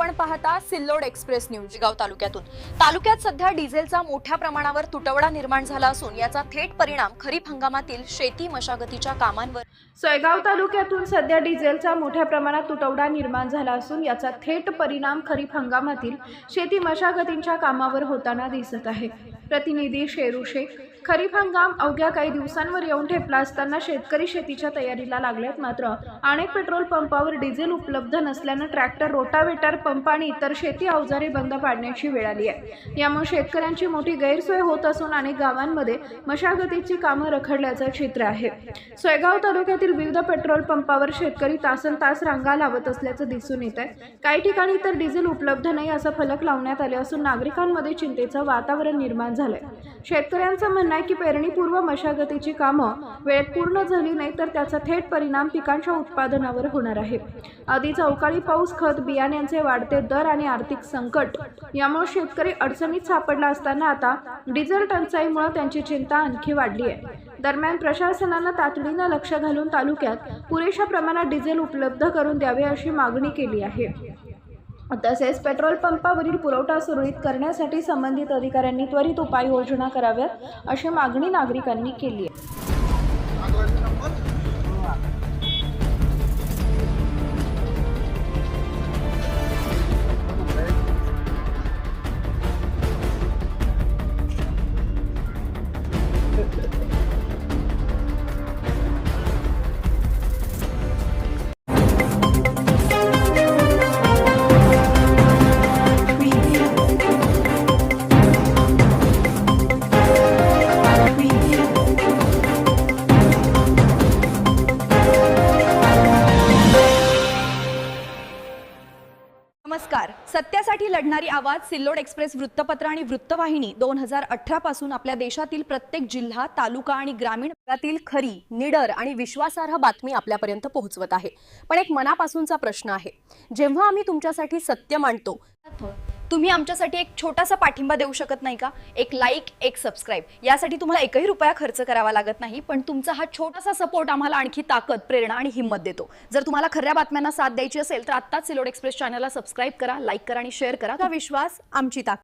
आपण पाहता Sillod express news. गाव तालुक्यात सध्या डिझेलचा मोठ्या प्रमाणावर तुटवडा निर्माण झाला असून याचा थेट परिणाम खरीप हंगामातील शेती मशागतीच्या कामांवर। सोयगाव तालुक्यातून सध्या डिझेलचा मोठ्या प्रमाणात तुटवडा निर्माण झाला असून याचा थेट परिणाम खरीप हंगामातील शेती मशागतीच्या कामावर होताना दिसत आहे। प्रतिनिधी शेरू शेख। खरीप हंगाम अवघ्या काही दिवसांवर येऊन ठेपला असताना शेतकरी शेतीच्या तयारीला लागलेत। मात्र अनेक पेट्रोल पंपावर डिझेल उपलब्ध नसल्याने ट्रॅक्टर, रोटावेटर, पंप आणि इतर शेती अवजारे बंद पाडण्याची वेळ आली आहे। यामुळे शेतकऱ्यांची मोठी गैरसोय होत असून अनेक गावांमध्ये मशागतीची कामं रखडल्याचं चित्र आहे। सोयगाव तालुक्यातील विविध पेट्रोल पंपावर शेतकरी तासनतास रांगा लावत असल्याचं दिसून येत आहे। काही ठिकाणी तर डिझेल उपलब्ध नाही असं फलक लावण्यात आले असून नागरिकांमध्ये चिंतेचं वातावरण निर्माण झालंय। शेतकऱ्यांचं म्हणणं आहे की पेरणीपूर्व मशागतीची कामं वेळेत पूर्ण झाली नाही तर त्याचा थेट परिणाम पिकांच्या उत्पादनावर होणार आहे। आधीच अवकाळी पाऊस, खत, बियाण्यांचे वाढते दर आणि आर्थिक संकट यामुळे शेतकरी अडचणीत सापडला असताना आता डिझेल टंचाईमुळे त्यांची चिंता आणखी वाढली आहे। दरम्यान प्रशासनानं तातडीनं लक्ष घालून तालुक्यात पुरेशा प्रमाणात डिझेल उपलब्ध करून द्यावे अशी मागणी केली आहे। तसेच पेट्रोल पंपावरील पुरवठा सुरळीत करण्यासाठी संबंधित अधिकाऱ्यांनी त्वरित उपाययोजना कराव्यात अशी मागणी नागरिकांनी केली आहे। नमस्कार। सत्यासाठी लढणारी आवाज सिल्लोड एक्सप्रेस वृत्तपत्र आणि वृत्तवाहिनी 2018 पासून आपल्या देशातील प्रत्येक जिल्हा, तालुका आणि ग्रामीण भागातील खरी, निडर आणि विश्वासार्ह बातमी आपल्यापर्यंत पोहोचवत आहे। पण एक मनापासूनचा प्रश्न आहे, जेव्हा आम्ही तुमच्यासाठी सत्य मांडतो तुम्ही आमच्यासाठी एक छोटासा पाठिंबा देऊ शकत नाही का? एक लाईक, एक सबस्क्राइब, यासाठी तुम्हाला एकही रुपया खर्च करावा लागत नाही, पण तुमचा हा छोटासा सपोर्ट आम्हाला आणखी ताकद, प्रेरणा आणि हिंमत देतो। जर तुम्हाला खऱ्या बातम्यांना साथ द्यायची असेल तर आत्ताच सिल्लोड एक्सप्रेस चॅनलला सबस्क्राइब करा, लाईक करा आणि शेअर करा। हा विश्वास आमची ताकद।